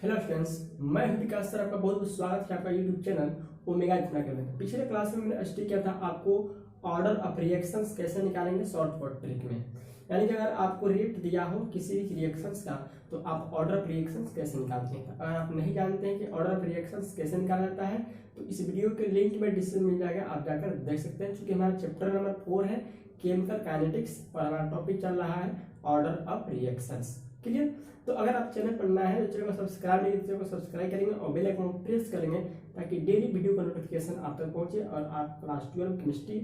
Hello friends, मैं हूं विकास sir. आपका बहुत बहुत स्वागत है आपका यूट्यूब चैनल ओमेगा इतना में। पिछले क्लास में मैंने स्टडी किया था आपको ऑर्डर ऑफ रिएक्शंस कैसे निकालेंगे शॉर्ट कट ट्रिक में। यानी कि अगर आपको रेट दिया हो किसी भी रिएक्शंस का तो आप ऑर्डर ऑफ रिएक्शंस कैसे निकालते हैं। अगर आप नहीं जानते हैं कि ऑर्डर ऑफ रिएक्शंस कैसे निकाला जाता है तो इस वीडियो के लिंक में डिस्क्रिप्शन मिल जाएगा, आप जाकर देख सकते हैं। चूंकि हमारा चैप्टर नंबर 4 है केमिकल काइनेटिक्स और हमारा टॉपिक चल रहा है ऑर्डर ऑफ रिएक्शंस। क्लियर? तो अगर आप चैनल पर नया है तो चैनल को सब्सक्राइब नहीं, चैनल को सब्सक्राइब करेंगे और बेल आइकन को प्रेस करेंगे ताकि डेली वीडियो का नोटिफिकेशन आप तक पहुंचे और आप क्लास 12 केमिस्ट्री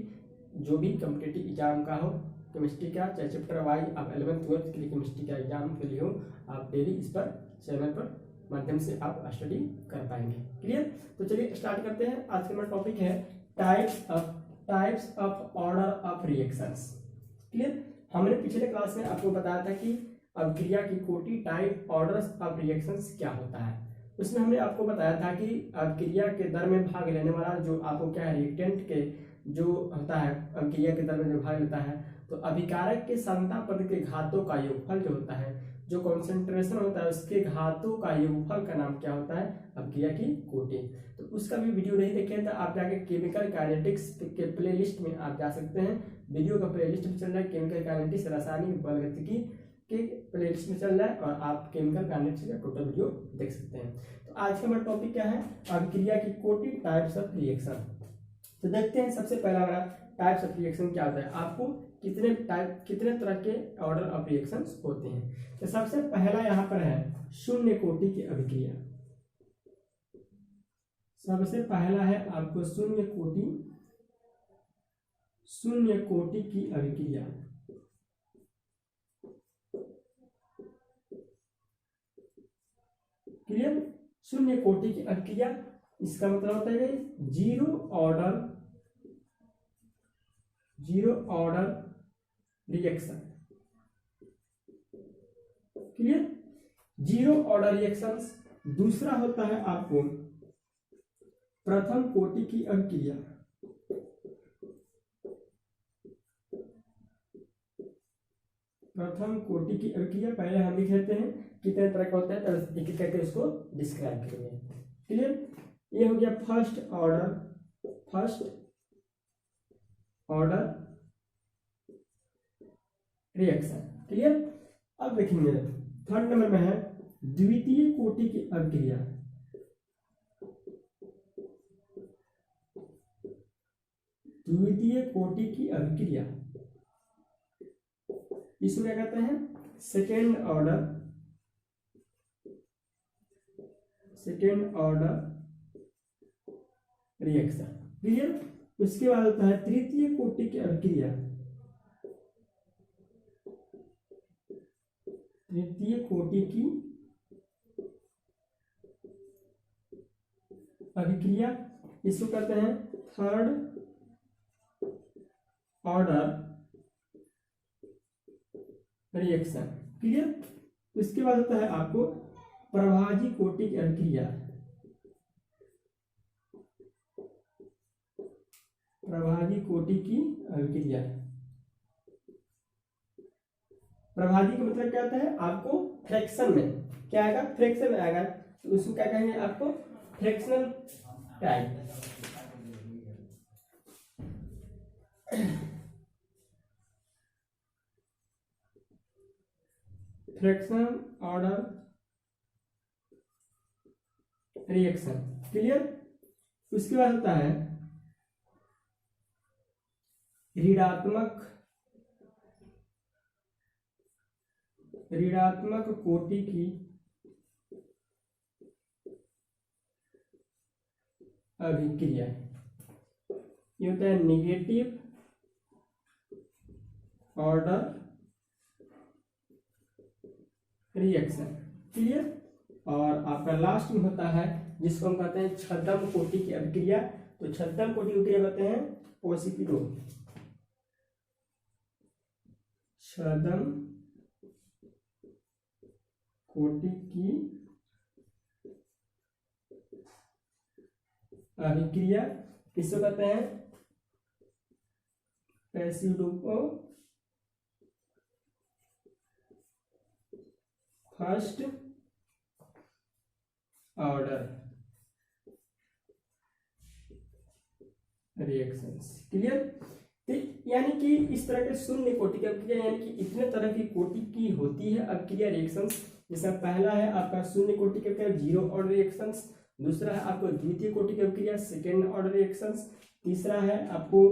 जो भी कॉम्पिटिटिव एग्जाम का हो केमिस्ट्री का, चाहे चैप्टर वाइज आप 11th 12th के लिए केमिस्ट्री का एग्जाम के लिए हो, आप डेली इस पर चैनल पर माध्यम से आप स्टडी कर पाएंगे। क्लियर? तो चलिए स्टार्ट करते हैं। आज का हमारा टॉपिक है types of order of reactions. Clear? हमने पिछले क्लास में आपको बताया था कि अभिक्रिया की कोटि टाइप ऑर्डर्स ऑफ रिएक्शंस क्या होता है। उसमें हमने आपको बताया था कि अभिक्रिया के दर में भाग लेने वाला जो आपको क्या है रिएक्टेंट के जो होता है अभिक्रिया के दर में जो भाग लेता है तो अभिकारक के सांद्रता पद के घातों का योगफल जो होता है, जो कॉन्सेंट्रेशन होता है उसके घातों का योगफल का नाम क्या होता है? अभिक्रिया की कोटि। तो उसका भी वीडियो नहीं देखे तो आप जाके केमिकल काइनेटिक्स के प्लेलिस्ट में आप जा सकते हैं। वीडियो का प्लेलिस्ट में चल रहा है केमिकल काइनेटिक्स रासायनिक बलगतिकी के प्लेलिस्ट में चल रहा है और आप केमिकल काइनेटिक्स का टोटल वीडियो देख सकते हैं। तो आज का हमारा टॉपिक क्या है? अभिक्रिया की कोटि टाइप्स ऑफ रिएक्शन। तो देखते हैं सबसे पहला हमारा टाइप्स ऑफ रिएक्शन क्या होता है। आपको कितने तरह के ऑर्डर ऑफ रिएक्शंस होते हैं। तो सबसे पहला यहाँ पर है शून्य कोटि की अभिक्रिया। सबसे पहला है आपको शून्य कोटि की अभिक्रिया। क्लियर? शून्य कोटि की अभिक्रिया इसका मतलब होता है zero order reaction. Clear? Zero order reactions. दूसरा होता है आपको प्रथम कोटि की अभिक्रिया। प्रथम कोटि की अभिक्रिया पहले हम लिख लेते हैं कितने तरह का होता है तब एक एक करके उसको डिस्क्राइब करेंगे। क्लियर? ये हो गया फर्स्ट ऑर्डर रिएक्शन। क्लियर? अब देखेंगे थर्ड नंबर में है द्वितीय कोटि की अभिक्रिया। द्वितीय कोटि की अभिक्रिया इसमें क्या कहते हैं? Second order reaction. क्लियर? उसके बाद होता है तृतीय कोटि की अभिक्रिया। तृतीय कोटि की अभिक्रिया इसको कहते हैं थर्ड ऑर्डर रिएक्शन। क्लियर? उसके बाद होता है आपको प्रभाजी कोटि की अभिक्रिया। प्रभाजी कोटि की अभिक्रिया। प्रभाजी का मतलब क्या होता है? आपको फ्रैक्शन में क्या आएगा? फ्रैक्शन में आएगा तो उसको क्या कहेंगे? आपको fractional type. Fractional order reaction. Clear? उसके बाद होता है ऋणात्मक कोटि की अभिक्रिया। ये होता है निगेटिव ऑर्डर रिएक्शन। क्लियर? और आपका लास्ट में होता है जिसको हम कहते हैं छद्म कोटि की अभिक्रिया। तो छद्म कोटि की अभिक्रिया कहते हैं पोसिपिरो। छद्म कोटि की अभिक्रिया किसको कहते हैं? पेसिडोको फर्स्ट ऑर्डर रिएक्शंस। क्लियर? तो यानी कि इस तरह के शून्य कोटि की अभिक्रिया, यानी कि इतने तरह की कोटि की होती है अभिक्रिया रिएक्शंस। जैसा पहला है आपका शून्य कोटि की अभिक्रिया, जीरो ऑर्डर रिएक्शंस। दूसरा है आपको द्वितीय कोटि की अभिक्रिया, सेकेंड ऑर्डर रिएक्शंस। तीसरा है आपको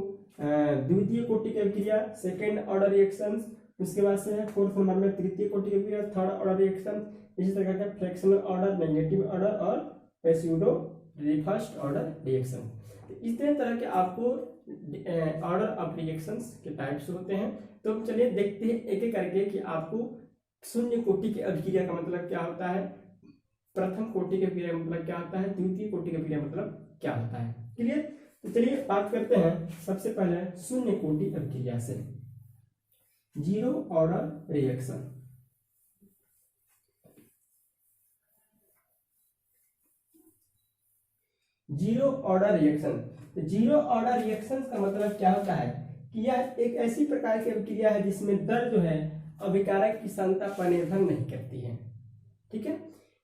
द्वितीय कोटि की अभिक्रिया, सेकेंड ऑर्डर रिएक्शंस। उसके बाद से है फोर्थ नंबर में तृतीय कोटि की अभिक्रिया, थर्ड ऑर्डर रिएक्शन। इसी तरह का फ्रैक्शनल ऑर्डर, नेगेटिव ऑर्डर और पेस्यूडो फर्स्ट ऑर्डर रिएक्शन। इतने तरह के आपको ऑर्डर ऑफ रिएक्शंस के टाइप्स होते हैं। तो हम चलिए देखते हैं एक एक करके कि आपको शून्य कोटि की अभिक्रिया का मतलब क्या होता है, प्रथम कोटि की अभिक्रिया का मतलब क्या होता है, द्वितीय कोटि की अभिक्रिया मतलब क्या होता है। क्लियर? तो चलिए बात करते हैं सबसे पहले शून्य कोटि अभिक्रिया से, zero order reaction. Zero order reaction, zero order reaction का मतलब क्या होता है कि यह एक ऐसी प्रकार की अभिक्रिया है जिसमें दर जो है अभिकारक की सांद्रता पर निर्भर नहीं करती है। ठीक है?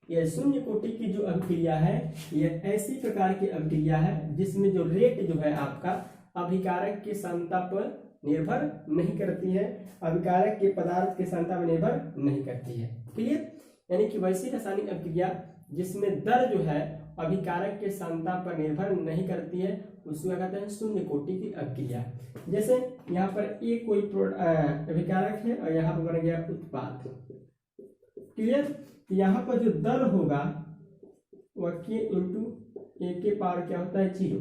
यह शून्य कोटि की जो अभिक्रिया है, यह ऐसी प्रकार की अभिक्रिया है जिसमें जो रेट जो है आपका अभिकारक की सांद्रता पर निर्भर नहीं करती है, अभिकारक के पदार्थ की सांद्रता पर निर्भर नहीं करती है। क्लियर? यानी कि वैसी रासायनिक अभिक्रिया जिसमें दर जो है अभिकारक के सांद्रता पर निर्भर नहीं करती है, उसको कहते हैं शून्य कोटि की अभिक्रिया। जैसे यहाँ पर एक कोई अभिकारक है और यहाँ पर बन गया उत्पाद। क्लियर? यहाँ पर जो दर होगा वह के इंटू ए के पावर क्या होता है, जीरो।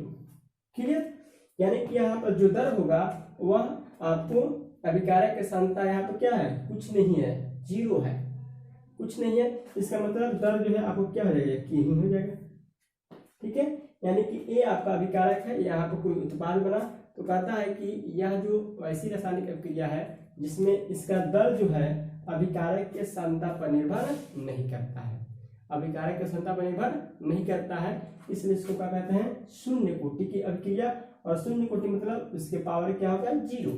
क्लियर? यानी कि यहाँ पर जो दर होगा वह आपको अभिकारक की सांद्रता यहाँ पर क्या है, कुछ नहीं है, जीरो है, कुछ नहीं है। इसका मतलब दर जो है आपको क्या हो जाएगा, के ही हो जाएगा। ठीक है? यानी कि ए आपका अभिकारक है, यहाँ पर कोई उत्पाद बना, तो कहता है कि यह जो ऐसी रासायनिक अभिक्रिया है जिसमें इसका दर जो है अभिकारक के सांद्रता पर निर्भर नहीं करता है, अभिकारक के सांद्रता पर निर्भर नहीं करता है, इसलिए इसको क्या कहते हैं, शून्य कोटि की अभिक्रिया। और शून्य कोटि मतलब उसके पावर क्या होगा, जीरो,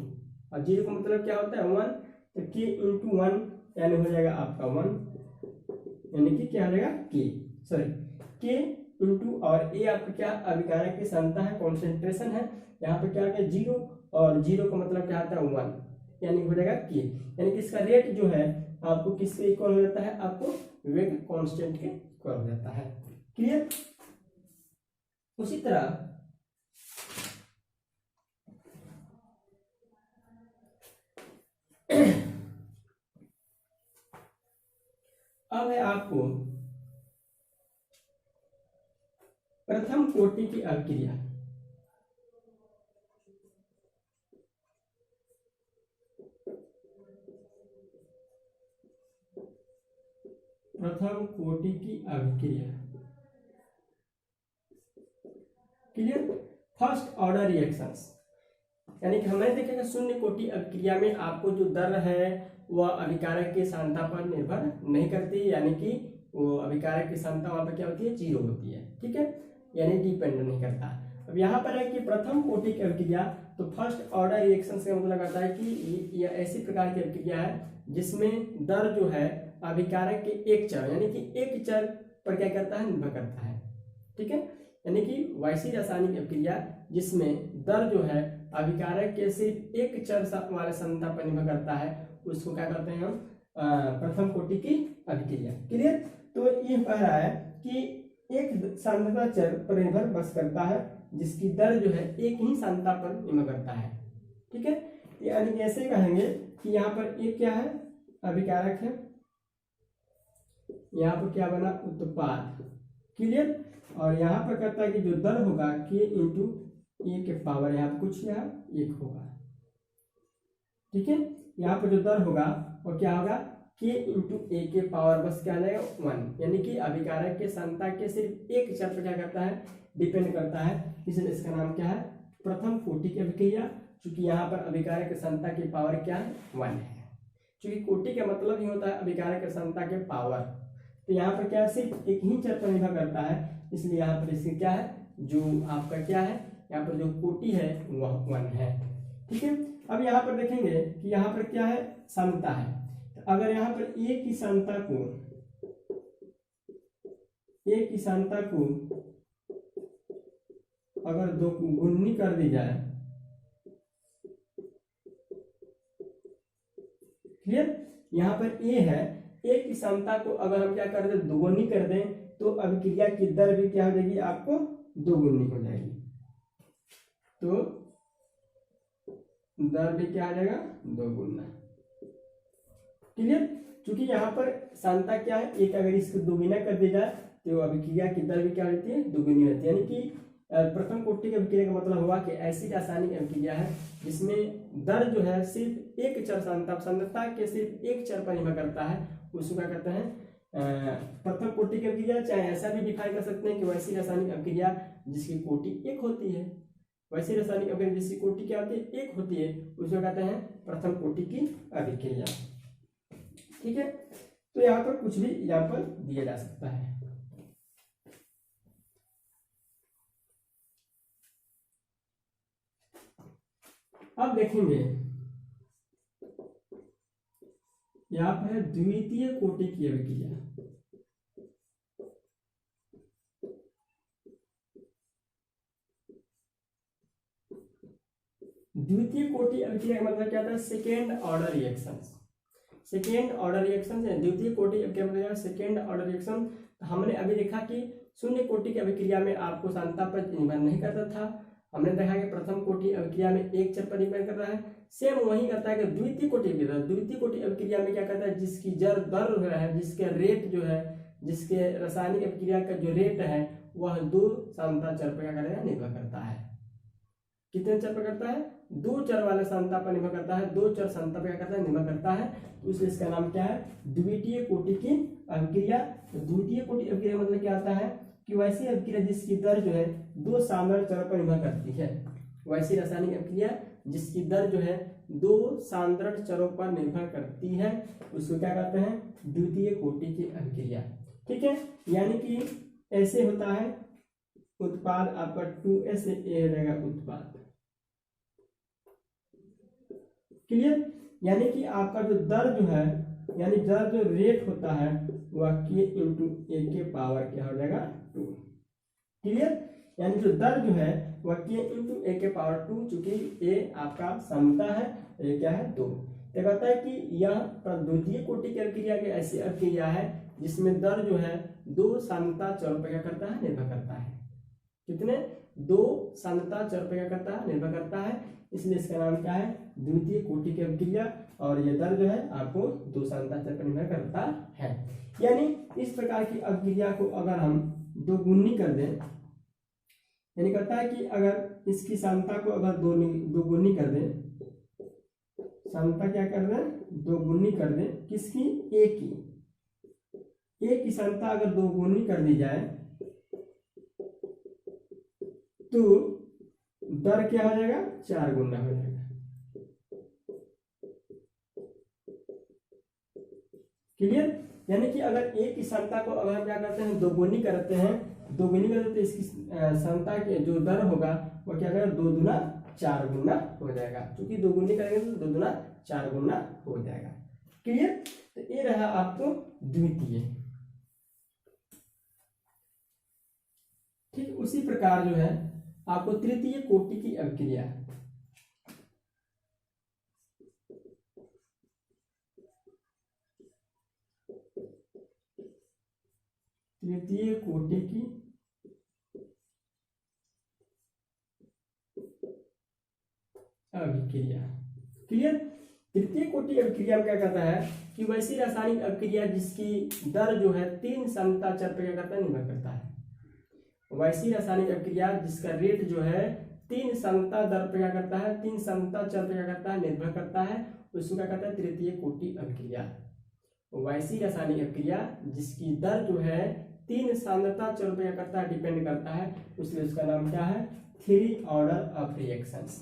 और जीरो का मतलब क्या होता है, वन। तो के इंटू वन यानी हो जाएगा आपका वन, यानी कि क्या हो जाएगा के, सॉरी के इंटू, और ए आपका क्या अभिकारक की सांद्रता है, कॉन्सेंट्रेशन है, यहाँ पे क्या हो गया जीरो, और जीरो का मतलब क्या आता है, वन, यानी हो जाएगा के। यानी कि इसका रेट जो है आपको किसके इक्वल हो जाता है, आपको वेग कांस्टेंट के इक्वल हो जाता है। क्लियर? उसी तरह अब है आपको प्रथम कोटि की अभिक्रिया। प्रथम कोटि की अभिक्रिया। क्लियर? फर्स्ट ऑर्डर रिएक्शंस, यानी कि हमने देखा शून्य कोटि अभिक्रिया में आपको जो दर है वह अभिकारक की सांद्रता पर निर्भर नहीं करती, यानी कि वो अभिकारक की सांद्रता वहां पर क्या होती है, जीरो होती है। ठीक है? यानी डिपेंड नहीं करता। अब यहाँ पर है कि प्रथम कोटि की अभिक्रिया, तो फर्स्ट ऑर्डर रिएक्शन का मतलब आता है कि यह ऐसी प्रकार की अभिक्रिया है जिसमें दर जो है अभिकारक के एक चर, यानी कि एक चर पर क्या करता है, निर्भर करता है। ठीक है? यानी कि वैसी रासायनिक अभिक्रिया जिसमें दर जो है अभिकारक के सिर्फ एक चर वाले सांद्रता पर निर्भर करता है, उसको क्या कहते हैं हम, प्रथम कोटि की अभिक्रिया। क्लियर? तो ये कह रहा है कि एक सांद्रता चर पर निर्भर बस करता है जिसकी दर जो है एक ही सांद्रता पर निर्भर करता है। ठीक है? यानी ऐसे कहेंगे कि यहाँ पर एक क्या है, अभिकारक है, यहाँ पर क्या बना, उत्पाद। क्लियर? और यहाँ पर कहता है कि जो दर होगा के इंटू ए के पावर, यहाँ पर कुछ यहाँ एक होगा। ठीक है? यहाँ पर जो दर होगा वो क्या होगा, के इंटू ए के पावर बस क्या आ जाएगा, वन, यानी कि अभिकारक के सांद्रता के सिर्फ एक चर पर क्या करता है, डिपेंड करता है, इसलिए इसका नाम क्या है, प्रथम कोटि की अभिक्रिया। क्योंकि यहाँ पर अभिकारक के सांद्रता की पावर क्या है, वन है। क्योंकि कोटि का मतलब ही होता है अभिकारक के सांद्रता के पावर, तो यहाँ पर क्या सिर्फ एक ही चर पर निर्भर करता है, इसलिए यहाँ पर इसकी क्या है, जो आपका क्या है, यहाँ पर जो कोटि है वह वन है। ठीक है? अब यहाँ पर देखेंगे कि यहाँ पर क्या है, सांद्रता है। तो अगर यहाँ पर ए की सांद्रता को एक की सांद्रता को अगर दो गुनी कर दी जाए, क्लियर, यहाँ पर ए है, एक की सांद्रता को अगर हम क्या कर दें, दोगुनी कर दें, तो अभिक्रिया की दर भी क्या हो जाएगी, आपको दोगुनी हो जाएगी। तो दर भी क्या आ जाएगा, दोगुना। क्लियर, क्योंकि यहाँ पर सांद्रता क्या है, एक, अगर इसको दोगुना कर दिया जाए तो अभिक्रिया की दर भी क्या होती है, दोगुनी होती है। यानी कि प्रथम कोटि की अभिक्रिया का मतलब हुआ कि ऐसी रासायनिक अभिक्रिया है जिसमें दर जो है सिर्फ एक चर सांद्रता के सिर्फ एक चर पर निर्भर करता है, उसको क्या कहते हैं प्रथम कोटि की अभिक्रिया। चाहे ऐसा भी डिफाइन कर सकते हैं कि वैसी रासायनिक अभिक्रिया जिसकी कोटि एक होती है, वैसी रासायनिक अभिक्रिया जिसकी कोटि क्या होती है, एक होती है, उसको कहते हैं प्रथम कोटि की अभिक्रिया। ठीक है, तो यहाँ पर कुछ भी यहाँ पर दिया जा सकता है। अब देखेंगे यहाँ पर है द्वितीय कोटि की अभिक्रिया। द्वितीय कोटि अभिक्रिया का मतलब क्या होता है, second order reactions. Second order reaction है द्वितीय कोटि अभिक्रिया मतलब सेकेंड ऑर्डर रिएक्शन। हमने अभी देखा कि शून्य कोटि की अभिक्रिया में आपको सांद्रता पर निर्भर नहीं करता था, हमने देखा कि प्रथम कोटि अभिक्रिया में एक चर पर निर्भर कर रहा है। सेम वही करता है कि द्वितीय कोटि अभिक्रिया, द्वितीय कोटि अभिक्रिया में क्या करता है, जिसकी दर है, जिसके रेट जो है, जिसके रासायनिक अभिक्रिया का जो रेट है वह दो सांद्रता चर पर क्या करेगा, निर्भर करता है। कितने चर पर करता है, दो चर वाले सांद्रता पर निर्भर करता है, दो चर सांद्रता पर क्या करता है, निर्भर करता है। तो इसलिए इसका नाम क्या है, द्वितीय कोटि की अभिक्रिया। द्वितीय कोटि अभिक्रिया मतलब क्या आता है कि वैसी अभिक्रिया जिसकी दर जो है दो सांद्र चरों पर निर्भर करती है, वैसी रासायनिक अभिक्रिया जिसकी दर जो है दो सांद्र चरों पर निर्भर करती है, उसको क्या कहते हैं, द्वितीय कोटि की अभिक्रिया। ठीक है, यानी कि ऐसे होता है उत्पाद आपका 2S से A हो जाएगा उत्पाद। क्लियर, यानी कि आपका जो दर जो है, यानी दर जो रेट होता है वह K इंटू A के पावर क्या हो जाएगा 2। क्लियर, यानी जो दर जो है वह K इंटू A के पावर 2, चूंकि A आपका सांद्रता है, ये क्या है 2। तो कहता है कि यह द्वितीय कोटि की अभिक्रिया की ऐसी अभिक्रिया है जिसमें दर जो है दो सांद्रता चरों पर क्या करता है, निर्भर करता है। कितने, दो सांद्रता चर पर क्या करता है, निर्भर करता है। इसलिए इसका नाम क्या है, द्वितीय कोटि की अभिक्रिया। और ये दर जो है आपको दो सांद्रता चर पर निर्भर करता है। यानी इस प्रकार की अभिक्रिया को अगर हम दोगुनी कर दें, यानी कहता है कि अगर इसकी सांद्रता को अगर दोगुनी कर दें, सांद्रता क्या कर दें, दोगुनी कर दें, किसकी, ए की सांद्रता अगर दोगुनी कर दी जाए तो दर क्या हो जाएगा, 4 गुना हो जाएगा। क्लियर, यानी कि अगर ए की सांद्रता को अगर हम क्या करते हैं, दोगुनी करते हैं, तो इसकी सांद्रता की जो दर होगा वो क्या करेगा, 2 दूना 4 गुना हो जाएगा। क्योंकि दोगुनी करेंगे तो 2 दूना 4 गुना हो जाएगा। क्लियर, तो ये रहा आपको द्वितीय। ठीक, उसी प्रकार जो है आपको तृतीय कोटि की अभिक्रिया, तृतीय कोटि की अभिक्रिया। क्लियर, तृतीय कोटि अभिक्रिया में क्या कहता है कि वैसी रासायनिक अभिक्रिया जिसकी दर जो है 3 सांद्रता चर पर क्या करता है, निर्भर करता है। वैसी रासायनिक अभिक्रिया जिसका रेट जो है 3 सांद्रता दर पर क्या करता है, 3 सांद्रता चर पर क्या करता है, निर्भर करता है, उसको क्या कहता है, तृतीय कोटि अभिक्रिया। वैसी रासायनिक अभिक्रिया जिसकी दर जो है 3 सांद्रता चर पर क्या करता है, डिपेंड करता है, इसलिए उसका नाम क्या है, 3 order of reactions,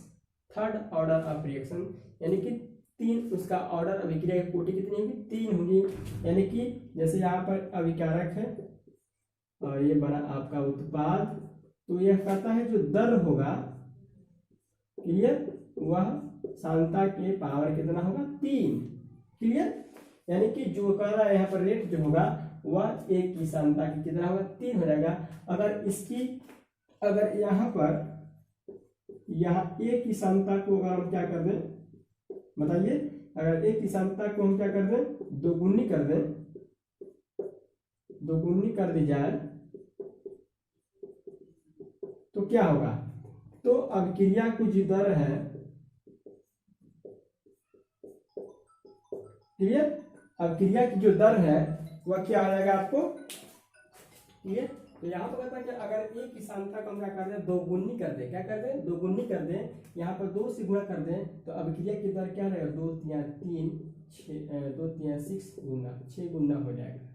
third order of reaction. यानी कि 3 उसका ऑर्डर अभिक्रिया की कोटि कितनी होगी, 3 होगी। यानी कि जैसे यहाँ पर अभिकारक है और ये बना आपका उत्पाद, तो यह कहता है जो दर होगा, क्लियर, वह सांद्रता के पावर कितना होगा, 3। क्लियर, यानी कि जो कह रहा है यहाँ पर रेट जो होगा वह एक की सांता की कितना होगा 3 हो जाएगा। अगर इसकी अगर यहाँ एक की सांता को अगर हम क्या कर दें बताइए, अगर एक की सांता को हम क्या कर दें दोगुनी कर दें, दोगुनी कर दी जाए तो क्या होगा, तो अभिक्रिया की जो दर है क्लियर, अभिक्रिया की जो दर है वह क्या आ जाएगा आपको क्लियर। तो यहाँ पर कहता है कि अगर एक की सांता को हम क्या कर दें दोगुनी कर दें, क्या कर दें दोगुनी कर दें, यहाँ पर 2 से गुणा कर दें तो अभिक्रिया की दर क्या रहेगा 2 3 3 6 2 3 6 गुना 6 गुना हो जाएगा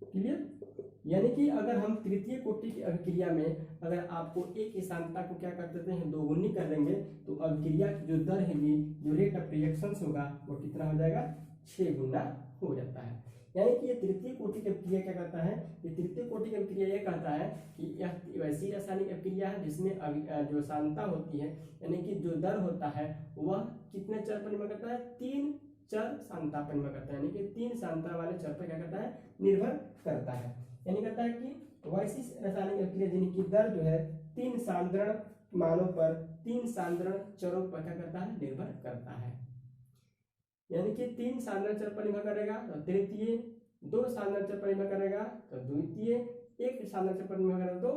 क्लियर। यानी कि अगर हम तृतीय कोटि की अभिक्रिया में अगर आपको एक की सांता को क्या कर देते हैं दोगुनी कर देंगे तो अभिक्रिया की जो दर है जो रेट ऑफ रिएक्शन होगा वो कितना हो जाएगा 6 गुना हो जाता है। यानी कि ये तृतीय कोटि की अभिक्रिया क्या करता है, ये तृतीय कोटि की अभिक्रिया ये कहता है कि यह वैसी रासायनिक अभिक्रिया है जिसमें जो सांता होती है यानी कि जो दर होता है वह कितने चर पर निर्भर करता है 3 चर सांता पर निर्भर करता है, यानी कि 3 सांता वाले चर पर क्या करता है निर्भर करता है। यानी कहता है कि वैसी रासायनिक अभिक्रिया जिनकी दर जो है 3 सांद्रण मानों पर 3 सांद्रण चरों पर क्या करता है निर्भर करता है। यानी कि 3 सांद्रण चर पर निर्भर करेगा तो तृतीय, 2 सांद्रण चर पर निर्भर करेगा तो द्वितीय, 1 सांद्रण चर पर निर्भर करेगा तो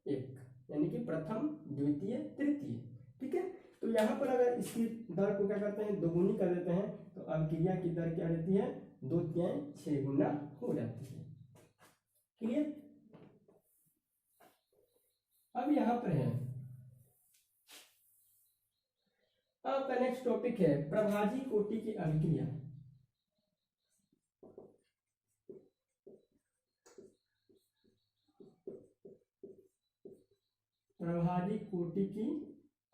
1, यानी कि प्रथम द्वितीय तृतीय। ठीक है, तो यहाँ पर अगर इसकी दर को क्या करते हैं दोगुनी कर देते हैं तो अभिक्रिया की दर क्या रहती है 2 3 6 गुना हो जाती है क्लियर। अब यहाँ पर है आपका नेक्स्ट टॉपिक है प्रभाजी कोटि की अभिक्रिया। प्रभाजी कोटि की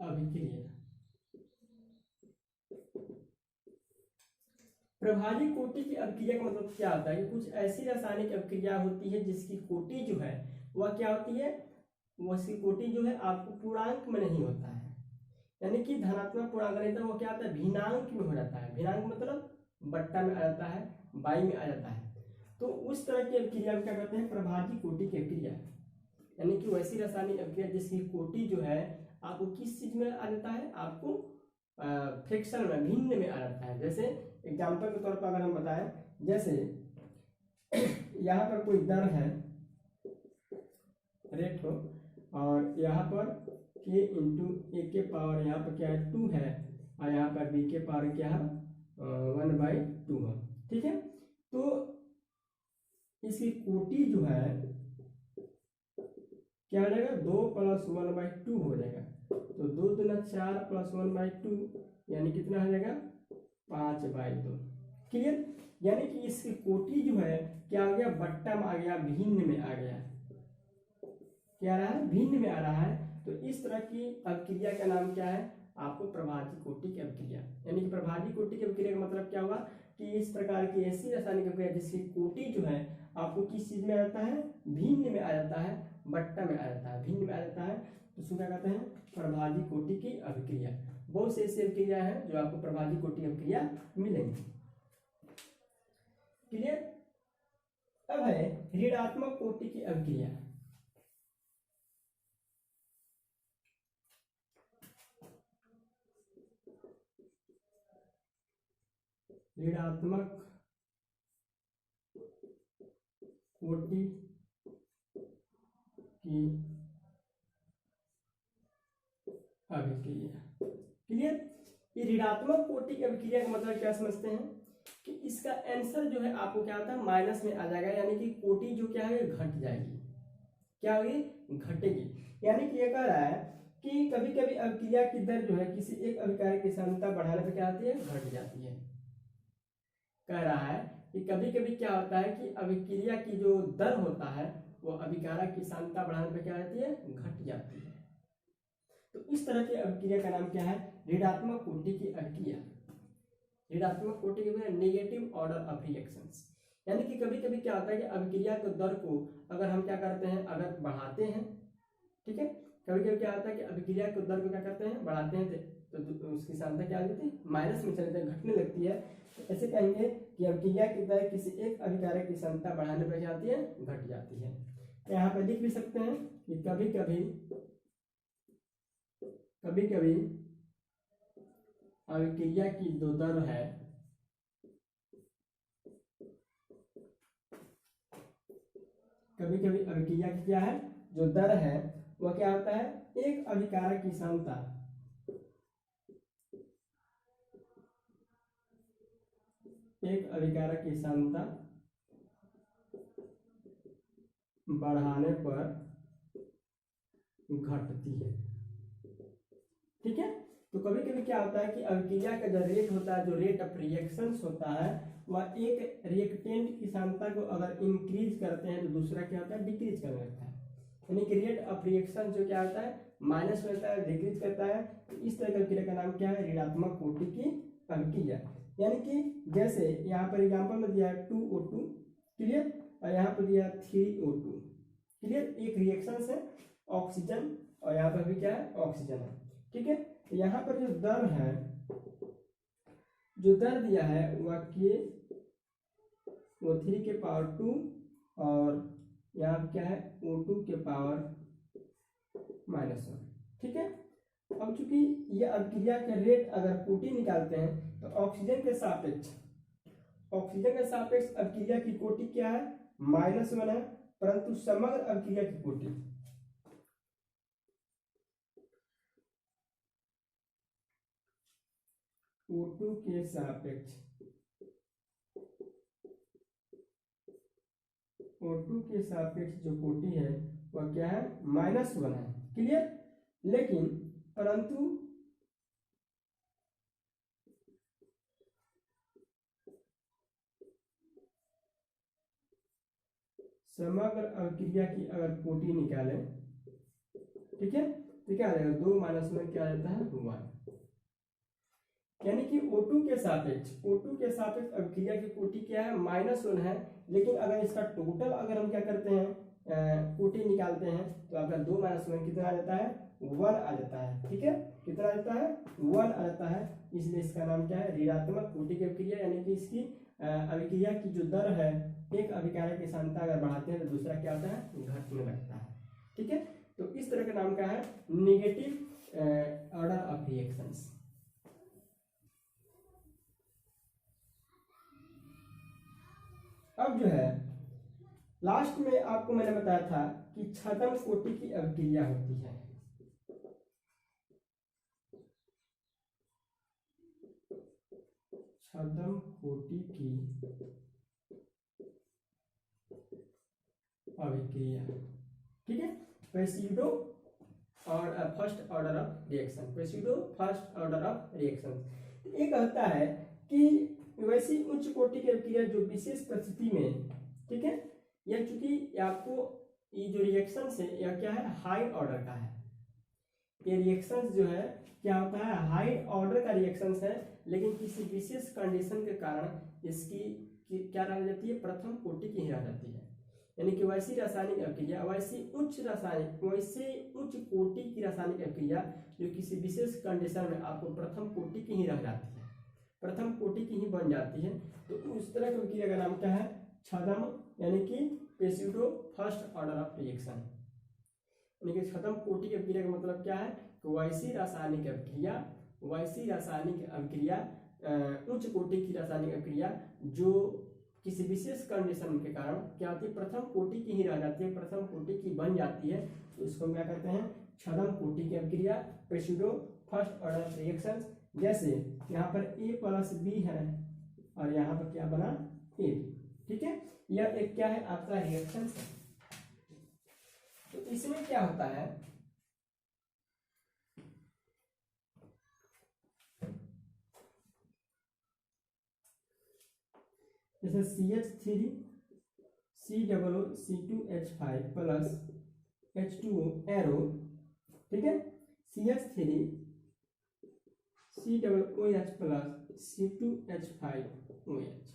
अभिक्रिया, प्रभाजी कोटि की अभिक्रिया का मतलब क्या होता है कि कुछ ऐसी रासायनिक अभिक्रिया होती है जिसकी कोटि जो है वह क्या होती है, उसकी कोटि जो है आपको पूर्णांक में नहीं होता है, यानी कि धनात्मक पूर्णांक नहीं था वो क्या आता है भिन्नांक में हो जाता है। भिन्नांक मतलब बट्टा में आ जाता है, बाई में आ जाता है। तो उस तरह की अभिक्रिया में क्या कहते हैं प्रभाजी कोटि की अभिक्रिया, यानी कि वैसी रासायनिक अभिक्रिया जिसकी कोटि जो है आपको किस चीज में आ जाता है, आपको फ्रैक्शन में भिन्न में आ जाता है। जैसे एग्जाम्पल के तौर पर अगर हम बताएं, जैसे यहाँ पर कोई दर है रेट हो और यहाँ पर k इंटू ए के पावर यहाँ पर क्या है 2 है और यहाँ पर b के पावर क्या है 1/2 है। ठीक है, तो इसकी कोटि जो है क्या हो जाएगा 2 + 1/2 हो जाएगा। तो 2 दूना 4 + 1/2 यानी कितना हो जाएगा 5/2 क्लियर। यानी कि इसकी कोटि जो है क्या आ गया बट्टा में आ गया, भिन्न में आ गया, क्या आ रहा है भिन्न में आ रहा है। तो इस तरह की अभिक्रिया का नाम क्या है आपको प्रभाजी कोटि की अभिक्रिया। यानी कि प्रभाजी कोटि की अभिक्रिया का मतलब क्या हुआ कि इस प्रकार की ऐसी रासायनिक अभिक्रिया जिसकी कोटि जो है आपको किस चीज में आ जाता है भिन्न में आ जाता है, बट्टा में आ जाता है, भिन्न में आ जाता है, तो उसको क्या कहते हैं प्रभाजी कोटि की अभिक्रिया। बहुत से ऐसी अभिक्रिया है जो आपको प्रभाजी कोटि अभिक्रिया मिलेंगी क्लियर। अब है ऋणात्मक कोटि की अभिक्रिया। ऋणात्मक कोटि की अभिक्रिया क्लियर। ये ऋणात्मक कोटि की अभिक्रिया का मतलब क्या समझते हैं कि इसका आंसर जो है आपको क्या होता है माइनस में आ जाएगा, यानी कि कोटि जो क्या है घट जाएगी, क्या होगी घटेगी। यानी कि ये कह रहा है कि कभी कभी अभिक्रिया की दर जो है किसी एक अभिक्रिया की सांद्रता बढ़ाने पर क्या आती है घट जाती है। कह रहा है कि कभी कभी क्या होता है कि अभिक्रिया की जो दर होता है वो अभिक्रिया की सांद्रता बढ़ाने पर क्या आती है घट जाती है। तो इस तरह की अभिक्रिया का नाम क्या है ऋणात्मक कोटि की अभिक्रिया। ऋणात्मक कोटि के नेगेटिव ऑर्डर ऑफ रिएक्शंस, यानी कि कभी कभी क्या होता है कि अभिक्रिया के दर को अगर हम क्या करते हैं अगर बढ़ाते हैं, ठीक है, कभी कभी क्या होता है कि अभिक्रिया के दर को क्या करते हैं बढ़ाते हैं तो उसकी सांद्रता क्या हो जाती है, माइनस में चले जाती है, घटने लगती है। तो ऐसे कहेंगे कि अभिक्रिया की तरह किसी एक अभिकारक की सांद्रता बढ़ाने पर क्या होती है, घट जाती है। तो यहाँ पर लिख भी सकते हैं कि कभी कभी अभिक्रिया की जो दर है, कभी कभी अभिक्रिया की क्या है, जो दर है वह क्या होता है, एक अभिकारक की सांद्रता बढ़ाने पर घटती है। ठीक है, तो कभी कभी क्या होता है कि अभिक्रिया का जो रेट होता है, जो रेट ऑफ रिएक्शंस होता है, वह एक रिएक्टेंट की सांद्रता को अगर इंक्रीज करते हैं तो दूसरा क्या होता है, डिक्रीज करने लगता है। यानी कि रेट ऑफ रिएक्शन जो क्या होता है, माइनस में होता है, डिक्रीज करता है। तो इस तरह की अभिक्रिया का नाम क्या है, ऋणात्मक कोटि की अभिक्रिया। यानी कि जैसे यहाँ पर एग्जाम्पल में दिया है 2O2, क्लियर, और यहाँ पर दिया 3O2, क्लियर। एक रिएक्शन है ऑक्सीजन और यहाँ पर भी क्या है, ऑक्सीजन है। ठीक है, तो यहाँ पर जो दर है, जो दर दिया है वह के वो 3 के पावर 2 और यहाँ क्या है O2 के पावर -1। ठीक है, अब चूंकि ये अभिक्रिया के रेट अगर कोटि निकालते हैं तो ऑक्सीजन के सापेक्ष अभिक्रिया की कोटि क्या है, -1 है, परंतु समग्र अभिक्रिया की कोटि O2 के सापेक्ष जो कोटि है वह क्या है, -1 है, क्लियर। लेकिन परंतु समग्र अभिक्रिया की अगर कोटि निकालें, ठीक है, तो क्या आ जाएगा, 2 - 1 क्या आ जाता है, 1। यानी कि O2 के सापेक्ष अभिक्रिया की कोटि क्या है, -1 है। लेकिन अगर इसका टोटल अगर हम क्या करते हैं, कोटि निकालते हैं, तो आपका 2 - 1 कितना आ जाता है, 1 आ जाता है। ठीक है, कितना आ जाता है, 1 आ जाता है। इसलिए इसका नाम क्या है, ऋणात्मक कोटि की अभिक्रिया। यानी कि इसकी अभिक्रिया की जो दर है, एक अभिकारक की सांद्रता अगर बढ़ाते हैं तो दूसरा क्या होता है, घटने लगता है। ठीक है, तो इस तरह का नाम क्या है, नेगेटिव ऑर्डर ऑफ रिएक्शंस। अब जो है लास्ट में आपको मैंने बताया था कि छद्म कोटि की अभिक्रिया होती है। छद्म कोटि की अभिक्रिया, ठीक है, पेसिडो और फर्स्ट ऑर्डर ऑफ रिएक्शन, एक होता है कि वैसी उच्च कोटि की अभिक्रिया जो विशेष परिस्थिति में, ठीक है, यह चूंकि आपको ये जो रिएक्शन है यह क्या है, हाई ऑर्डर का है। ये रिएक्शन जो है क्या होता है, हाई ऑर्डर का रिएक्शन है, लेकिन किसी विशेष कंडीशन के कारण इसकी क्या रह जाती है, प्रथम कोटि की ही रह जाती है। यानी कि वैसी रासायनिक अभिक्रिया, वैसे उच्च कोटि की रासायनिक अभिक्रिया जो किसी विशेष कंडीशन में आपको प्रथम कोटि की ही रह जाती है, प्रथम कोटि की ही बन जाती है। तो उस तरह की अभिक्रिया का नाम क्या है, छद्म, यानी कि पेसिडो फर्स्ट ऑर्डर ऑफ रिएक्शन। यानी कि छद्म कोटि की अभिक्रिया का मतलब क्या है, तो वैसी रासायनिक अभिक्रिया उच्च कोटि की रासायनिक अभिक्रिया जो किसी विशेष कंडीशन के कारण क्या होती है, प्रथम कोटि की ही रह जाती है, प्रथम कोटि की बन जाती है। तो इसको क्या कहते हैं, छद्म कोटि की अभिक्रिया, पेसिडो फर्स्ट ऑर्डर रिएक्शन। जैसे यहाँ पर A+B है और यहाँ पर क्या बना, A। ठीक है, यह एक क्या है, आपका रिएक्शन है। तो इसमें क्या होता है, जैसे CH3 COO2H5 plus H2O arrow, ठीक है, CH3 COOH plus C2H5OH,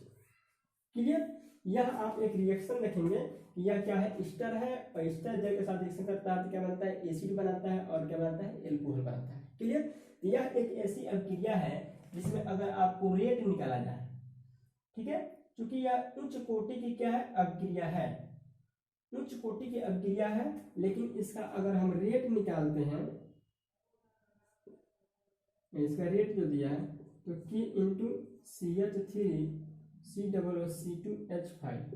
clear. यह आप एक रिएक्शन देखेंगे कि यह क्या है, एस्टर है, और एस्टर जल के साथ रिएक्शन करता है तो क्या बनता है, एसिड बनाता है और क्या बनाता है, एल्कोहल बनाता है, क्लियर। तो यह एक ऐसी अभिक्रिया है जिसमें अगर आपको रेट निकाला जाए, ठीक है, क्योंकि यह उच्च कोटि की क्या है, अभिक्रिया है, उच्च कोटि की अभिक्रिया है, लेकिन इसका अगर हम रेट निकालते हैं, इसका रेट जो दिया है तो K इंटू CH3COO2H5,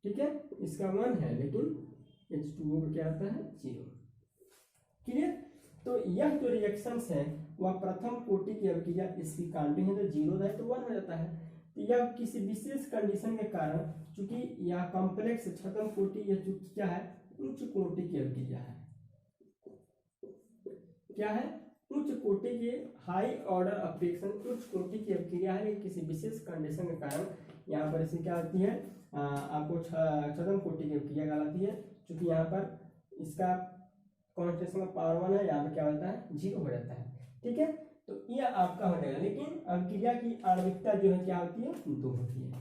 ठीक है, इसका 1 है, लेकिन H2O का क्या आता है, 0। क्लियर। तो यह जो रिएक्शंस है वह प्रथम कोटि की अभिक्रिया, इसकी काउंटिंग है तो 0 है तो 1 हो जाता है। तो यह किसी विशेष कंडीशन के कारण, चूंकि यह कॉम्प्लेक्स छठम कोटि, यह चूंकि क्या है, उच्च कोटि की अभिक्रिया है, क्या है, उच्च कोटि की हाई ऑर्डर ऑफ रिएक्शन, उच्च कोटि की अभिक्रिया है, किसी विशेष कंडीशन के कारण यहाँ पर इसे क्या होती है, आपको छठम कोटि की अभिक्रिया कहलाती है, क्योंकि यहाँ पर इसका कॉन्सेंट्रेशन ऑफ पावर 1 है, यहाँ पे क्या होता है, 0 हो जाता है, ठीक है। तो यह आपका हो जाएगा, लेकिन अभिक्रिया की आणविकता जो है क्या होती है, 2 होती है।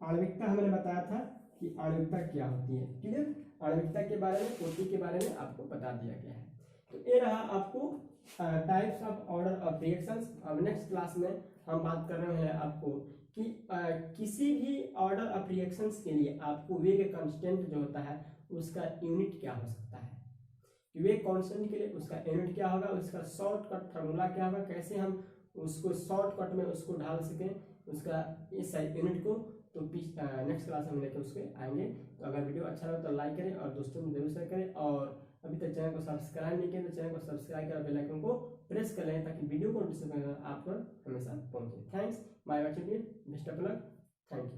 आणविकता हमने बताया था कि आणविकता क्या होती है, क्लियर। आणविकता के बारे में, कोटि के बारे में आपको बता दिया गया है। तो ये रहा आपको types of order of reactions. अब नेक्स्ट क्लास में हम बात कर रहे हैं आपको कि किसी भी ऑर्डर ऑफ रिएक्शंस के लिए आपको वेग कांस्टेंट जो होता है उसका यूनिट क्या हो सकता है, वेग कांस्टेंट के लिए उसका यूनिट क्या होगा, उसका शॉर्टकट फार्मूला क्या होगा, कैसे हम उसको शॉर्टकट में उसको ढाल सकें, उसका इस यूनिट को। तो नेक्स्ट क्लास हम लेकर उसके आएंगे। तो अगर वीडियो अच्छा लगा तो लाइक करें और दोस्तों में जरूर शेयर करें, और अभी तक चैनल को सब्सक्राइब नहीं किया तो चैनल को सब्सक्राइब कर बेल आइकन को प्रेस कर लें, ताकि वीडियो को नोटिफिकेशन आप पर हमेशा पहुंचे। Thanks, bye bye, best of luck, thank you.